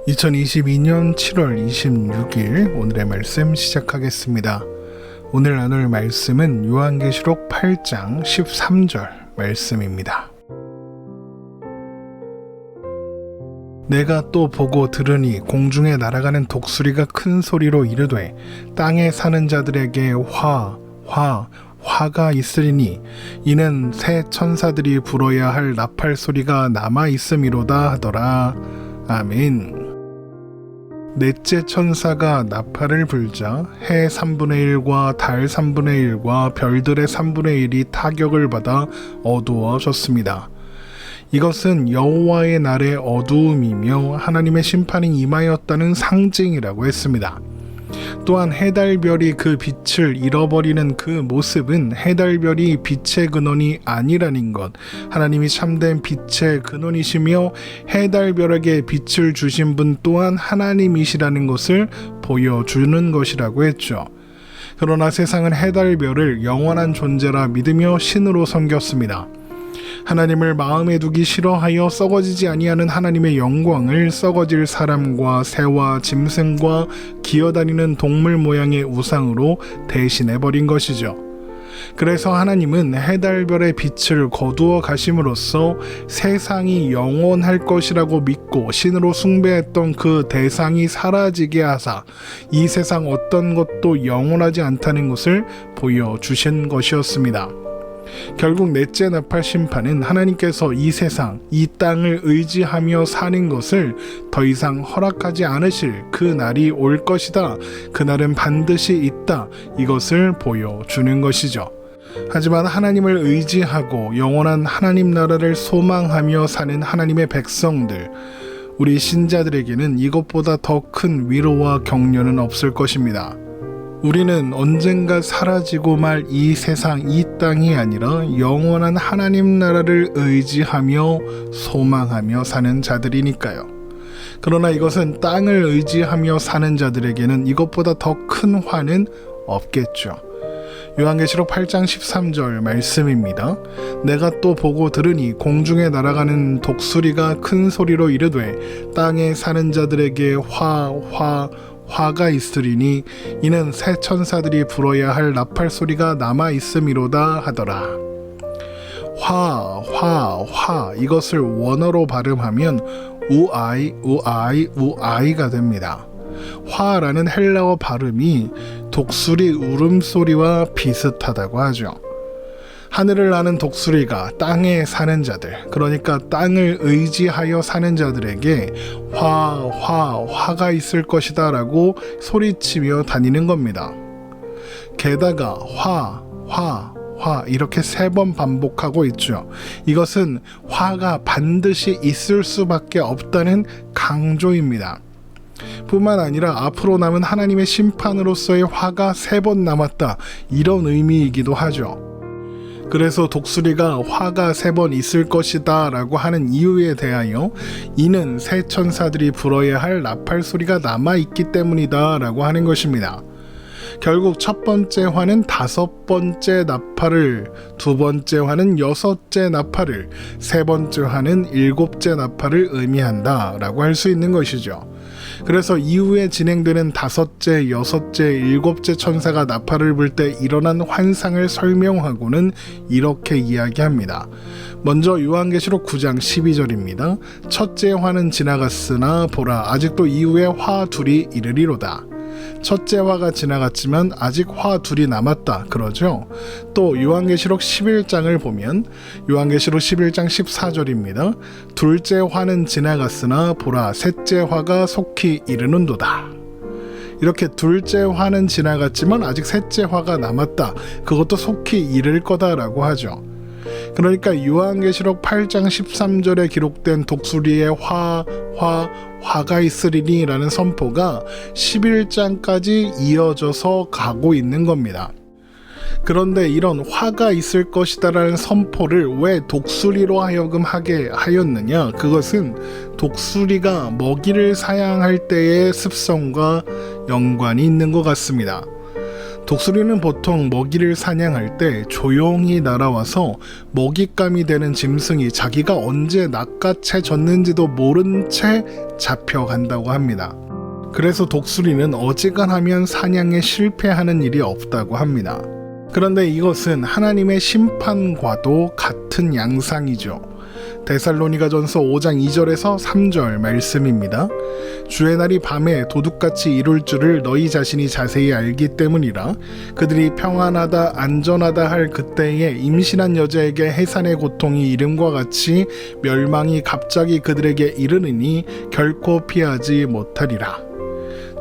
2022년 7월 26일 오늘의 말씀 시작하겠습니다. 오늘 나눌 말씀은 요한계시록 8장 13절 말씀입니다. 내가 또 보고 들으니 공중에 날아가는 독수리가 큰 소리로 이르되 땅에 사는 자들에게 화가 있으리니 이는 새 천사들이 불어야 할 나팔 소리가 남아 있음이로다 하더라. 아멘. 넷째 천사가 나팔을 불자 해 3분의 1과 달 3분의 1과 별들의 3분의 1이 타격을 받아 어두워졌습니다. 이것은 여호와의 날의 어두움이며 하나님의 심판이 임하였다는 상징이라고 했습니다. 또한 해달별이 그 빛을 잃어버리는 그 모습은 해달별이 빛의 근원이 아니라는 것, 하나님이 참된 빛의 근원이시며 해달별에게 빛을 주신 분 또한 하나님이시라는 것을 보여주는 것이라고 했죠. 그러나 세상은 해달별을 영원한 존재라 믿으며 신으로 섬겼습니다. 하나님을 마음에 두기 싫어하여 썩어지지 아니하는 하나님의 영광을 썩어질 사람과 새와 짐승과 기어다니는 동물 모양의 우상으로 대신해버린 것이죠. 그래서 하나님은 해달별의 빛을 거두어 가심으로써 세상이 영원할 것이라고 믿고 신으로 숭배했던 그 대상이 사라지게 하사 이 세상 어떤 것도 영원하지 않다는 것을 보여주신 것이었습니다. 결국 넷째 나팔 심판은 하나님께서 이 세상, 이 땅을 의지하며 사는 것을 더 이상 허락하지 않으실 그 날이 올 것이다. 그 날은 반드시 있다. 이것을 보여주는 것이죠. 하지만 하나님을 의지하고 영원한 하나님 나라를 소망하며 사는 하나님의 백성들, 우리 신자들에게는 이것보다 더 큰 위로와 격려는 없을 것입니다. 우리는 언젠가 사라지고 말 이 세상, 이 땅이 아니라 영원한 하나님 나라를 의지하며 소망하며 사는 자들이니까요. 그러나 이것은 땅을 의지하며 사는 자들에게는 이것보다 더 큰 화는 없겠죠. 요한계시록 8장 13절 말씀입니다. 내가 또 보고 들으니 공중에 날아가는 독수리가 큰 소리로 이르되 땅에 사는 자들에게 화가 있으리니 이는 새 천사들이 불어야 할 나팔 소리가 남아 있음이로다 하더라. 화 이것을 원어로 발음하면 우아이가 됩니다. 화라는 헬라어 발음이 독수리 울음소리와 비슷하다고 하죠. 하늘을 나는 독수리가 땅에 사는 자들, 그러니까 땅을 의지하여 사는 자들에게 화가 있을 것이다 라고 소리치며 다니는 겁니다. 게다가 화 이렇게 3번 반복하고 있죠. 이것은 화가 반드시 있을 수밖에 없다는 강조입니다. 뿐만 아니라 앞으로 남은 하나님의 심판으로서의 화가 3번 남았다, 이런 의미이기도 하죠. 그래서 독수리가 화가 3번 있을 것이다 라고 하는 이유에 대하여 이는 새 천사들이 불어야 할 나팔 소리가 남아있기 때문이다 라고 하는 것입니다. 결국 첫 번째 화는 5번째 나팔을, 두 번째 화는 6째 나팔을, 세 번째 화는 7째 나팔을 의미한다 라고 할 수 있는 것이죠. 그래서 이후에 진행되는 5째, 6째, 7째 천사가 나팔을 불 때 일어난 환상을 설명하고는 이렇게 이야기합니다. 먼저 요한계시록 9장 12절입니다. 첫째 화는 지나갔으나 보라 아직도 이후에 화 둘이 이르리로다. 첫째 화가 지나갔지만 아직 화 둘이 남았다 그러죠. 또 요한계시록 11장을 보면 요한계시록 11장 14절입니다. 둘째 화는 지나갔으나 보라 셋째 화가 속히 이르는도다. 이렇게 둘째 화는 지나갔지만 아직 셋째 화가 남았다. 그것도 속히 이를 거다라고 하죠. 그러니까 요한계시록 8장 13절에 기록된 독수리의 화가 있으리니 라는 선포가 11장까지 이어져서 가고 있는 겁니다. 그런데 이런 화가 있을 것이다 라는 선포를 왜 독수리로 하여금 하게 하였느냐? 그것은 독수리가 먹이를 사냥할 때의 습성과 연관이 있는 것 같습니다. 독수리는 보통 먹이를 사냥할 때 조용히 날아와서 먹잇감이 되는 짐승이 자기가 언제 낚아채졌는지도 모른 채 잡혀간다고 합니다. 그래서 독수리는 어지간하면 사냥에 실패하는 일이 없다고 합니다. 그런데 이것은 하나님의 심판과도 같은 양상이죠. 데살로니가전서 5장 2절에서 3절 말씀입니다. 주의 날이 밤에 도둑같이 이룰 줄을 너희 자신이 자세히 알기 때문이라. 그들이 평안하다 안전하다 할 그때에 임신한 여자에게 해산의 고통이 이름과 같이 멸망이 갑자기 그들에게 이르느니 결코 피하지 못하리라.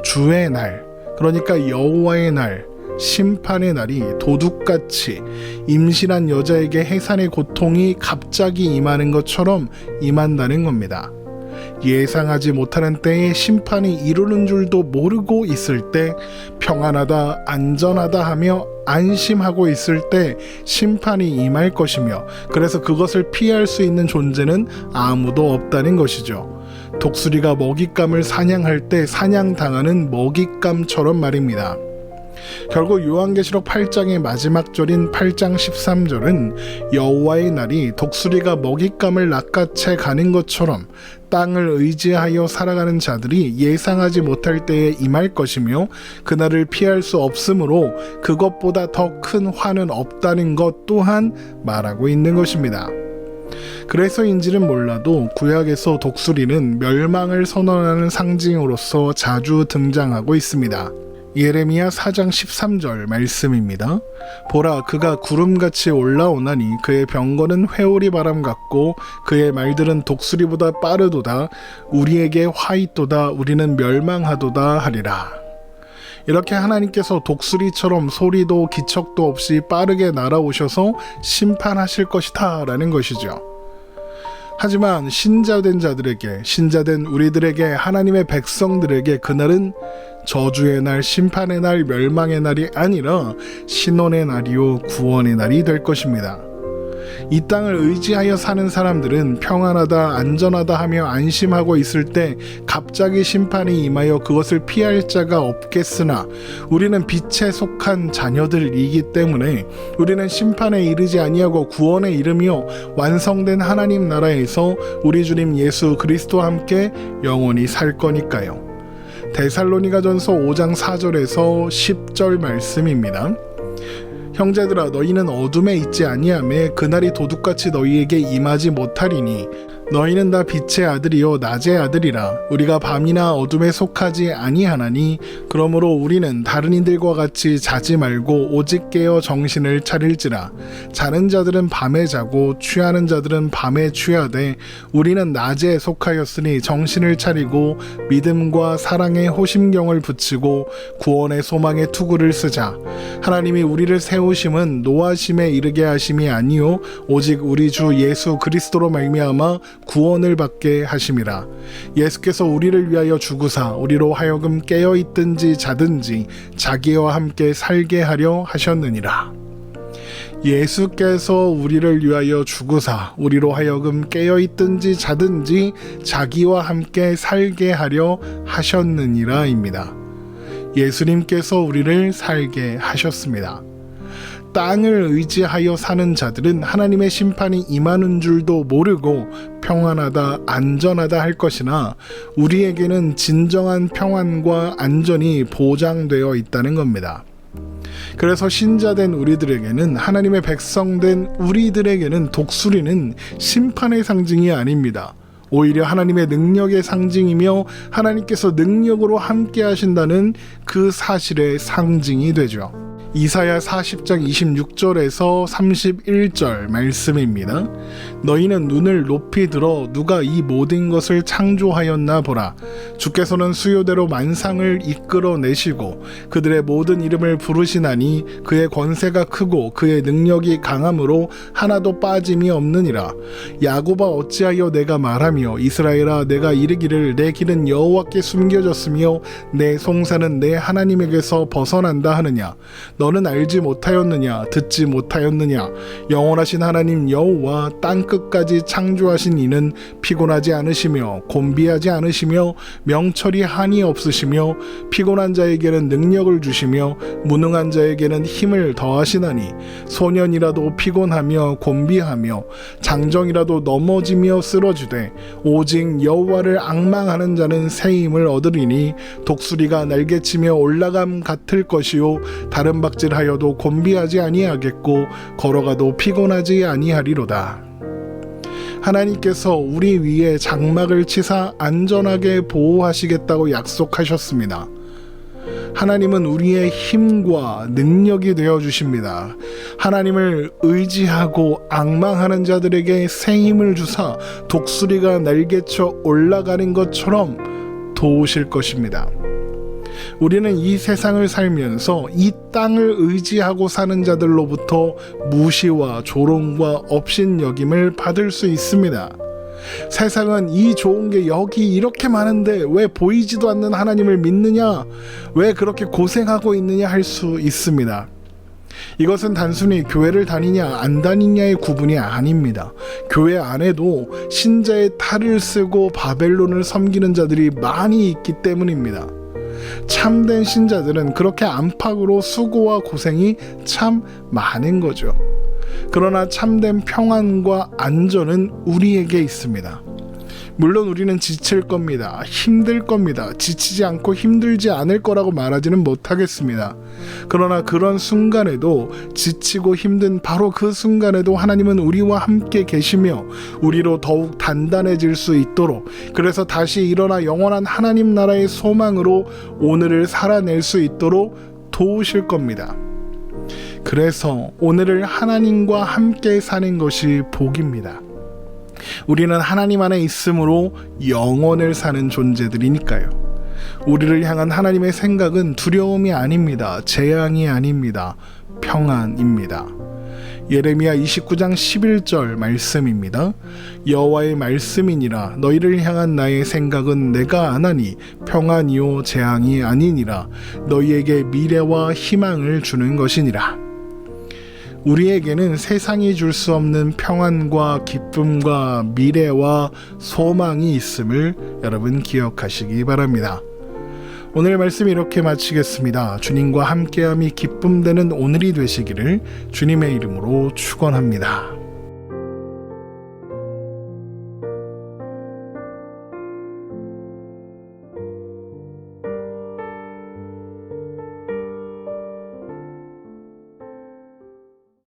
주의 날, 그러니까 여호와의 날, 심판의 날이 도둑같이 임신한 여자에게 해산의 고통이 갑자기 임하는 것처럼 임한다는 겁니다. 예상하지 못하는 때에 심판이 이루는 줄도 모르고 있을 때, 평안하다 안전하다 하며 안심하고 있을 때 심판이 임할 것이며, 그래서 그것을 피할 수 있는 존재는 아무도 없다는 것이죠. 독수리가 먹잇감을 사냥할 때 사냥당하는 먹잇감처럼 말입니다. 결국 요한계시록 8장의 마지막 절인 8장 13절은 여호와의 날이 독수리가 먹잇감을 낚아채 가는 것처럼 땅을 의지하여 살아가는 자들이 예상하지 못할 때에 임할 것이며, 그날을 피할 수 없으므로 그것보다 더 큰 화는 없다는 것 또한 말하고 있는 것입니다. 그래서인지는 몰라도 구약에서 독수리는 멸망을 선언하는 상징으로서 자주 등장하고 있습니다. 예레미야 4장 13절 말씀입니다. 보라, 그가 구름같이 올라오나니 그의 병거는 회오리 바람 같고 그의 말들은 독수리보다 빠르도다. 우리에게 화 있도다. 우리는 멸망하도다 하리라. 이렇게 하나님께서 독수리처럼 소리도 기척도 없이 빠르게 날아오셔서 심판하실 것이다 라는 것이죠. 하지만 신자된 자들에게, 신자된 우리들에게, 하나님의 백성들에게 그날은 저주의 날, 심판의 날, 멸망의 날이 아니라 신원의 날이요 구원의 날이 될 것입니다. 이 땅을 의지하여 사는 사람들은 평안하다 안전하다 하며 안심하고 있을 때 갑자기 심판이 임하여 그것을 피할 자가 없겠으나, 우리는 빛에 속한 자녀들이기 때문에 우리는 심판에 이르지 아니하고 구원에 이르며 완성된 하나님 나라에서 우리 주님 예수 그리스도와 함께 영원히 살 거니까요. 데살로니가전서 5장 4절에서 10절 말씀입니다. 형제들아, 너희는 어둠에 있지 아니하매 그날이 도둑같이 너희에게 임하지 못하리니 너희는 다 빛의 아들이요 낮의 아들이라. 우리가 밤이나 어둠에 속하지 아니하나니 그러므로 우리는 다른 이들과 같이 자지 말고 오직 깨어 정신을 차릴지라. 자는 자들은 밤에 자고 취하는 자들은 밤에 취하되 우리는 낮에 속하였으니 정신을 차리고 믿음과 사랑의 호심경을 붙이고 구원의 소망의 투구를 쓰자. 하나님이 우리를 세우심은 노하심에 이르게 하심이 아니요 오직 우리 주 예수 그리스도로 말미암아 구원을 받게 하심이라. 예수께서 우리를 위하여 죽으사 우리로 하여금 깨어있든지 자든지 자기와 함께 살게 하려 하셨느니라. 예수께서 우리를 위하여 죽으사 우리로 하여금 깨어있든지 자든지 자기와 함께 살게 하려 하셨느니라입니다. 예수님께서 우리를 살게 하셨습니다. 땅을 의지하여 사는 자들은 하나님의 심판이 임하는 줄도 모르고 평안하다 안전하다 할 것이나, 우리에게는 진정한 평안과 안전이 보장되어 있다는 겁니다. 그래서 신자된 우리들에게는, 하나님의 백성된 우리들에게는 독수리는 심판의 상징이 아닙니다. 오히려 하나님의 능력의 상징이며 하나님께서 능력으로 함께 하신다는 그 사실의 상징이 되죠. 이사야 40장 26절에서 31절 말씀입니다. 너희는 눈을 높이 들어 누가 이 모든 것을 창조하였나 보라. 주께서는 수요대로 만상을 이끌어내시고 그들의 모든 이름을 부르시나니 그의 권세가 크고 그의 능력이 강함으로 하나도 빠짐이 없느니라. 야곱아, 어찌하여 내가 말하며 이스라엘아, 내가 이르기를 내 길은 여호와께 숨겨졌으며 내 송사는 내 하나님에게서 벗어난다 하느냐. 너는 알지 못하였느냐, 듣지 못하였느냐. 영원하신 하나님 여호와 땅끝까지 창조하신 이는 피곤하지 않으시며 곤비하지 않으시며 명철이 한이 없으시며 피곤한 자에게는 능력을 주시며 무능한 자에게는 힘을 더하시나니 소년이라도 피곤하며 곤비하며 장정이라도 넘어지며 쓰러지되 오직 여호와를 앙망하는 자는 새 힘을 얻으리니 독수리가 날개치며 올라감 같을 것이요 다른 박질하여도 곤비하지 아니하겠고 걸어가도 피곤하지 아니하리로다. 하나님께서 우리 위에 장막을 치사 안전하게 보호하시겠다고 약속하셨습니다. 하나님은 우리의 힘과 능력이 되어 주십니다. 하나님을 의지하고 앙망하는 자들에게 새 힘을 주사 독수리가 날개쳐 올라가는 것처럼 도우실 것입니다. 우리는 이 세상을 살면서 이 땅을 의지하고 사는 자들로부터 무시와 조롱과 업신여김을 받을 수 있습니다. 세상은 이 좋은 게 여기 이렇게 많은데 왜 보이지도 않는 하나님을 믿느냐? 왜 그렇게 고생하고 있느냐 할 수 있습니다. 이것은 단순히 교회를 다니냐 안 다니냐의 구분이 아닙니다. 교회 안에도 신자의 탈을 쓰고 바벨론을 섬기는 자들이 많이 있기 때문입니다. 참된 신자들은 그렇게 안팎으로 수고와 고생이 참 많은 거죠. 그러나 참된 평안과 안전은 우리에게 있습니다. 물론 우리는 지칠 겁니다. 힘들 겁니다. 지치지 않고 힘들지 않을 거라고 말하지는 못하겠습니다. 그러나 그런 순간에도 지치고 힘든 바로 그 순간에도 하나님은 우리와 함께 계시며 우리로 더욱 단단해질 수 있도록 그래서 다시 일어나 영원한 하나님 나라의 소망으로 오늘을 살아낼 수 있도록 도우실 겁니다. 그래서 오늘을 하나님과 함께 사는 것이 복입니다. 우리는 하나님 안에 있으므로 영원을 사는 존재들이니까요. 우리를 향한 하나님의 생각은 두려움이 아닙니다. 재앙이 아닙니다. 평안입니다. 예레미야 29장 11절 말씀입니다. 여호와의 말씀이니라 너희를 향한 나의 생각은 내가 아나니 평안이요 재앙이 아니니라 너희에게 미래와 희망을 주는 것이니라. 우리에게는 세상이 줄 수 없는 평안과 기쁨과 미래와 소망이 있음을 여러분 기억하시기 바랍니다. 오늘 말씀 이렇게 마치겠습니다. 주님과 함께함이 기쁨되는 오늘이 되시기를 주님의 이름으로 축원합니다.